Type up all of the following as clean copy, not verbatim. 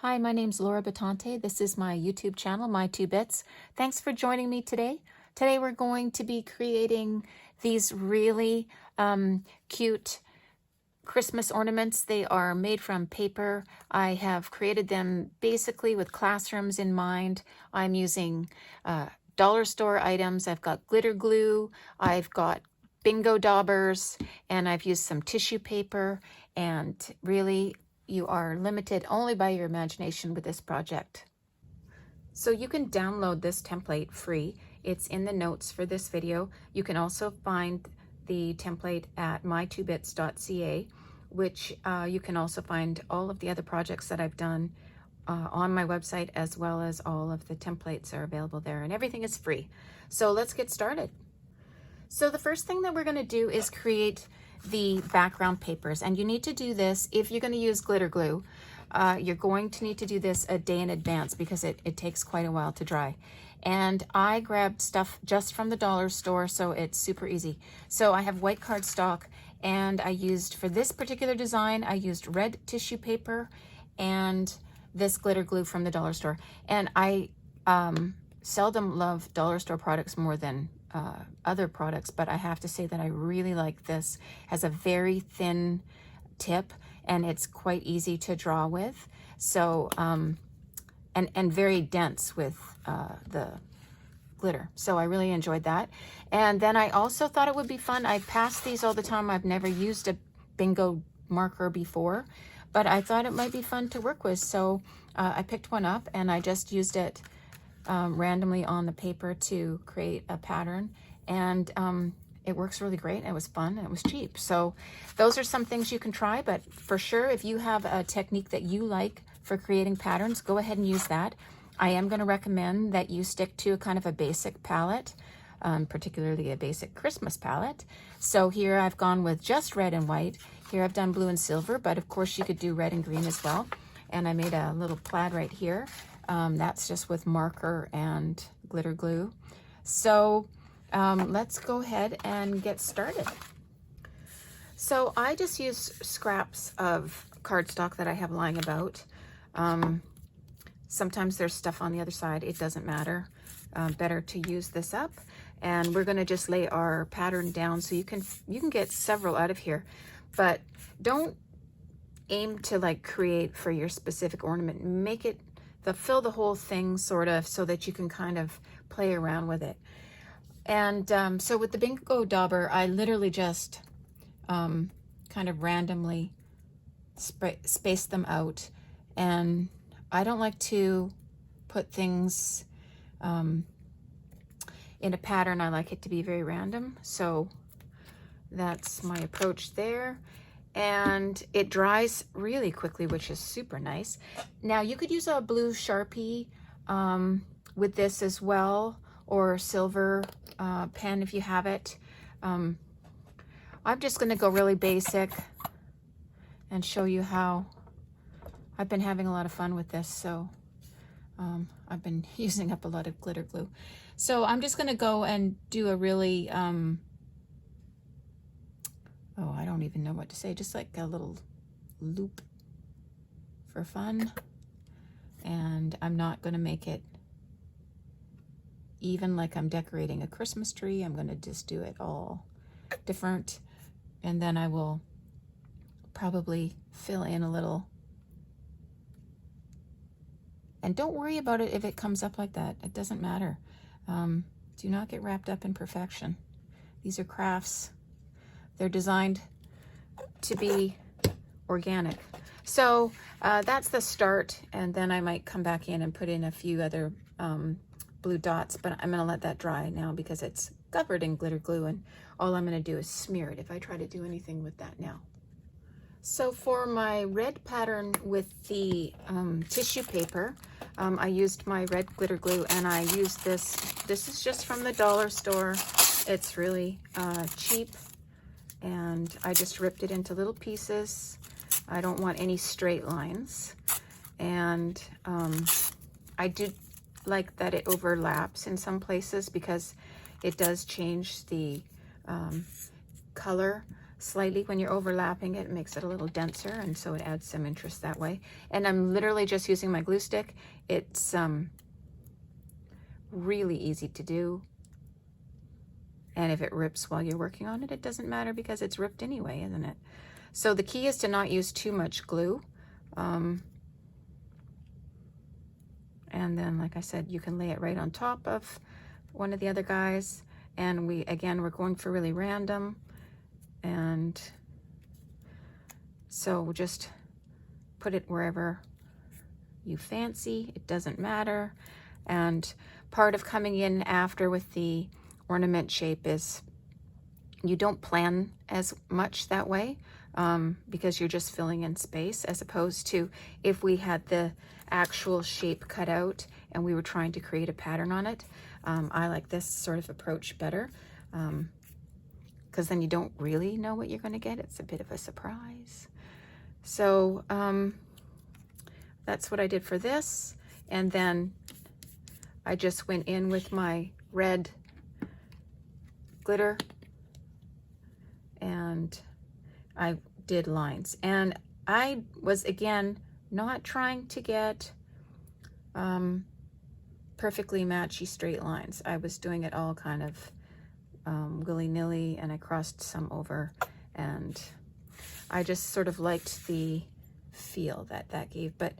Hi, my name's Laura Batante. This is my YouTube channel, My Two Bits. Thanks for joining me today. Today we're going to be creating these really cute Christmas ornaments. They are made from paper. I have created them basically with classrooms in mind. I'm using dollar store items. I've got glitter glue, I've got bingo daubers, and I've used some tissue paper, and really you are limited only by your imagination with this project. So you can download this template free. It's in the notes for this video. You can also find the template at my2bits.ca, which you can also find all of the other projects that I've done on my website, as well as all of the templates are available there, and everything is free. So let's get started. So the first thing that we're going to do is create the background papers, and you need to do this if you're going to use glitter glue. You're going to need to do this a day in advance because it takes quite a while to dry. And I grabbed stuff just from the dollar store, so it's super easy. So I have white cardstock, and I used, for this particular design, I used red tissue paper and this glitter glue from the dollar store. And I seldom love dollar store products more than other products, but I have to say that I really like this. It has a very thin tip and it's quite easy to draw with. So, and very dense with the glitter. So I really enjoyed that. And then I also thought it would be fun. I pass these all the time. I've never used a bingo marker before, but I thought it might be fun to work with. So I picked one up and I just used it randomly on the paper to create a pattern, and it works really great. It was fun and it was cheap. So those are some things you can try, but for sure, if you have a technique that you like for creating patterns, go ahead and use that. I am going to recommend that you stick to a kind of a basic palette, particularly a basic Christmas palette. So here I've gone with just red and white. Here I've done blue and silver, but of course you could do red and green as well. And I made a little plaid right here. That's just with marker and glitter glue. So let's go ahead and get started. So I just use scraps of cardstock that I have lying about. Sometimes there's stuff on the other side. It doesn't matter. Better to use this up. And we're going to just lay our pattern down, so you can get several out of here, but don't aim to like create for your specific ornament. Make it fill the whole thing sort of, so that you can kind of play around with it. And so with the bingo dauber, I literally just kind of randomly space them out. And I don't like to put things in a pattern. I like it to be very random. So that's my approach there. And it dries really quickly, which is super nice. Now you could use a blue Sharpie with this as well, or silver pen if you have it. I'm just going to go really basic and show you how I've been having a lot of fun with this. So I've been using up a lot of glitter glue. So I'm just going to go and do a really oh, I don't even know what to say, just like a little loop for fun. And I'm not going to make it even like I'm decorating a Christmas tree. I'm going to just do it all different. And then I will probably fill in a little. And don't worry about it if it comes up like that. It doesn't matter. Do not get wrapped up in perfection. These are crafts. They're designed to be organic. So that's the start, and then I might come back in and put in a few other blue dots, but I'm gonna let that dry now because it's covered in glitter glue, and all I'm gonna do is smear it if I try to do anything with that now. So for my red pattern with the tissue paper, I used my red glitter glue, and I used this. This is just from the dollar store. It's really cheap. And I just ripped it into little pieces. I don't want any straight lines. And I do like that it overlaps in some places because it does change the color. slightly when you're overlapping it. It makes it a little denser, and so it adds some interest that way. And I'm literally just using my glue stick. It's really easy to do. And if it rips while you're working on it, it doesn't matter because it's ripped anyway, isn't it? So the key is to not use too much glue. And then, like I said, you can lay it right on top of one of the other guys. And we're going for really random. And so we'll just put it wherever you fancy. It doesn't matter. And part of coming in after with the ornament shape is you don't plan as much that way, because you're just filling in space, as opposed to if we had the actual shape cut out and we were trying to create a pattern on it. I like this sort of approach better, because then you don't really know what you're going to get. It's a bit of a surprise. So that's what I did for this. And then I just went in with my red glitter and I did lines. And I was, again, not trying to get perfectly matchy straight lines. I was doing it all kind of willy-nilly, and I crossed some over, and I just sort of liked the feel that that gave. But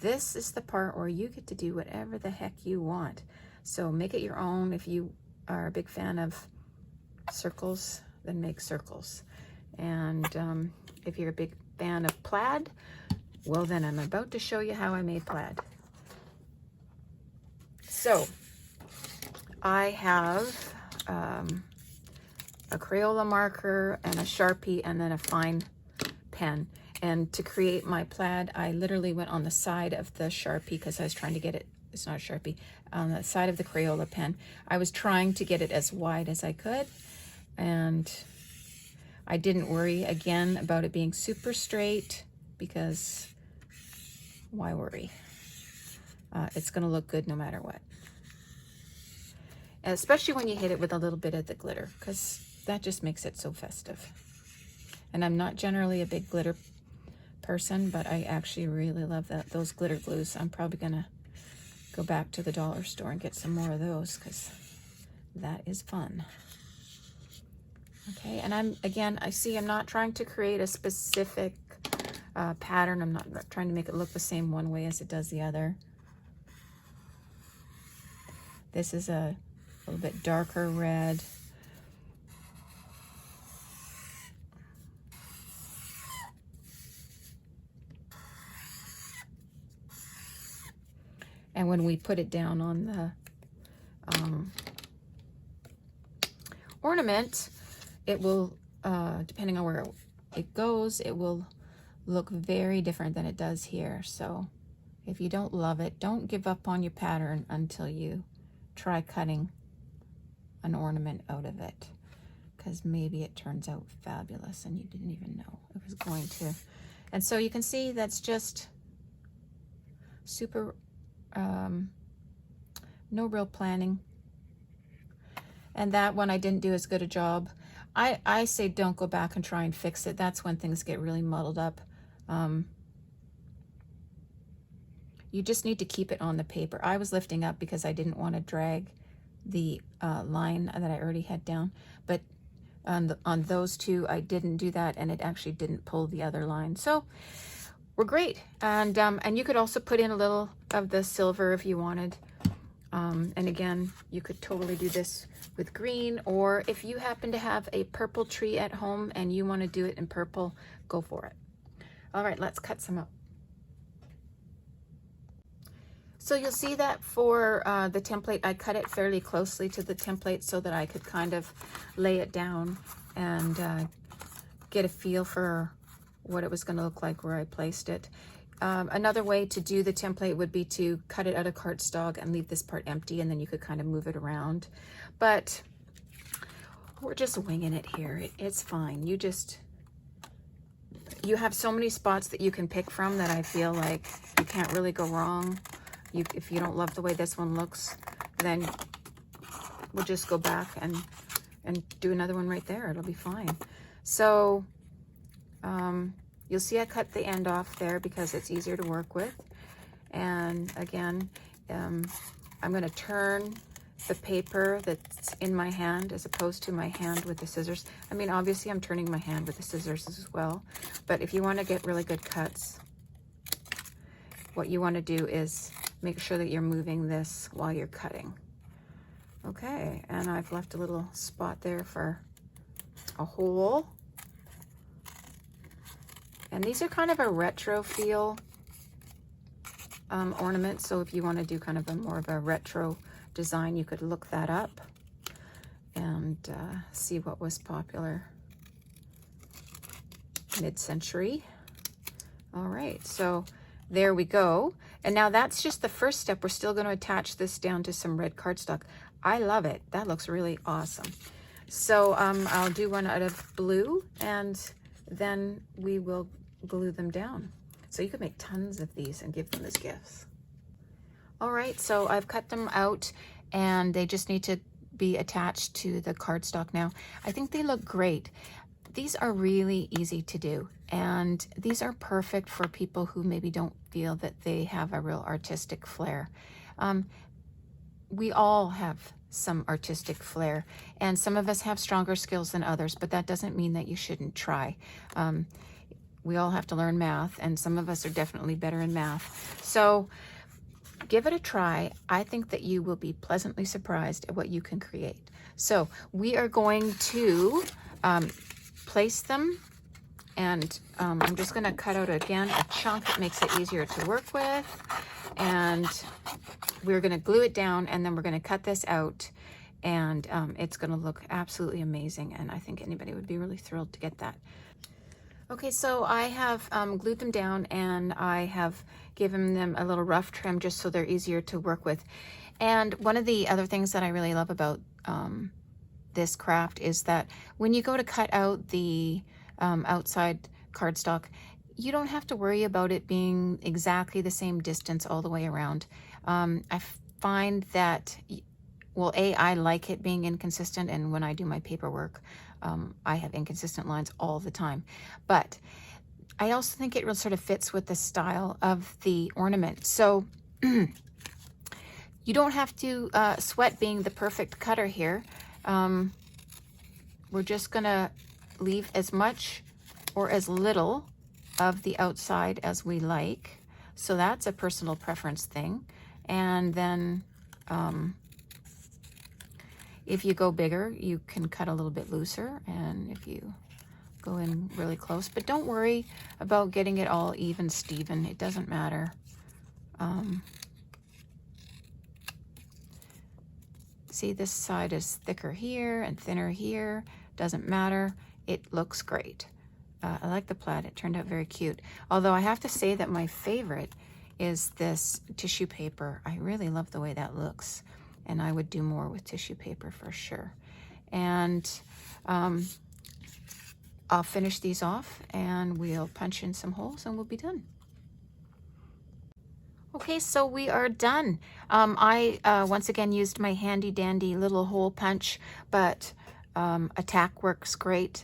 this is the part where you get to do whatever the heck you want. So make it your own. If you are a big fan of circles, then make circles. And if you're a big fan of plaid, well, then I'm about to show you how I made plaid. So I have a Crayola marker and a Sharpie and then a fine pen. And to create my plaid, I literally went on the side of the Sharpie because I was trying to get it, it's not a Sharpie, on the side of the Crayola pen. I was trying to get it as wide as I could. And I didn't worry, again, about it being super straight, because why worry? It's going to look good no matter what. And especially when you hit it with a little bit of the glitter, because that just makes it so festive. And I'm not generally a big glitter person, but I actually really love those glitter glues. I'm probably going to go back to the dollar store and get some more of those, because that is fun. Okay, and I'm not trying to create a specific pattern. I'm not trying to make it look the same one way as it does the other. This is a little bit darker red. And when we put it down on the ornament, it will, depending on where it goes, it will look very different than it does here. So if you don't love it, don't give up on your pattern until you try cutting an ornament out of it, because maybe it turns out fabulous and you didn't even know it was going to. And so you can see that's just super, no real planning. And that one I didn't do as good a job. I say don't go back and try and fix it. That's when things get really muddled up. You just need to keep it on the paper. I was lifting up because I didn't want to drag the line that I already had down. But on those two, I didn't do that, and it actually didn't pull the other line. So we're great. And you could also put in a little of the silver if you wanted. And again, you could totally do this with green, or if you happen to have a purple tree at home and you want to do it in purple, go for it. All right, let's cut some up. So you'll see that for the template, I cut it fairly closely to the template so that I could kind of lay it down and get a feel for what it was going to look like where I placed it. Another way to do the template would be to cut it out of cardstock and leave this part empty, and then you could kind of move it around. But we're just winging it here. It's fine. You have so many spots that you can pick from that I feel like you can't really go wrong. If you don't love the way this one looks, then we'll just go back and do another one right there. It'll be fine. So you'll see I cut the end off there because it's easier to work with. And again, I'm going to turn the paper that's in my hand as opposed to my hand with the scissors. I mean, obviously I'm turning my hand with the scissors as well, but if you want to get really good cuts, what you want to do is make sure that you're moving this while you're cutting. Okay, and I've left a little spot there for a hole. And these are kind of a retro feel ornament, so if you want to do kind of a more of a retro design, you could look that up and see what was popular mid-century. All right, so there we go. And now that's just the first step. We're still going to attach this down to some red cardstock. I love it. That looks really awesome. So I'll do one out of blue, and then we will glue them down. So you could make tons of these and give them as gifts. All right, so I've cut them out and they just need to be attached to the cardstock now. I think they look great. These are really easy to do, and these are perfect for people who maybe don't feel that they have a real artistic flair. We all have some artistic flair, and some of us have stronger skills than others, but that doesn't mean that you shouldn't try. We all have to learn math, and some of us are definitely better in math. So give it a try. I think that you will be pleasantly surprised at what you can create. So we are going to place them, and I'm just going to cut out again a chunk that makes it easier to work with, and we're going to glue it down, and then we're going to cut this out, and it's going to look absolutely amazing, and I think anybody would be really thrilled to get that. Okay, so I have glued them down, and I have given them a little rough trim just so they're easier to work with. And one of the other things that I really love about this craft is that when you go to cut out the outside cardstock, you don't have to worry about it being exactly the same distance all the way around. I find that, well, I like it being inconsistent, and when I do my paperwork, I have inconsistent lines all the time. But I also think it really sort of fits with the style of the ornament. So you don't have to sweat being the perfect cutter here. We're just gonna leave as much or as little of the outside as we like. So that's a personal preference thing. And then if you go bigger, you can cut a little bit looser, and if you go in really close, but don't worry about getting it all even Steven. It doesn't matter. See, this side is thicker here and thinner here. Doesn't matter. It looks great. I like the plaid. It turned out very cute. Although I have to say that my favorite is this tissue paper. I really love the way that looks, and I would do more with tissue paper for sure. And I'll finish these off, and we'll punch in some holes, and we'll be done. Okay, so we are done. I once again used my handy dandy little hole punch, but a tack works great.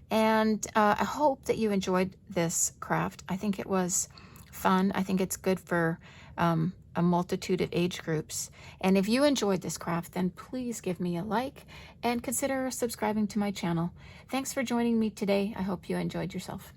And I hope that you enjoyed this craft. I think it was fun. I think it's good for a multitude of age groups. And if you enjoyed this craft, then please give me a like and consider subscribing to my channel. Thanks for joining me today. I hope you enjoyed yourself.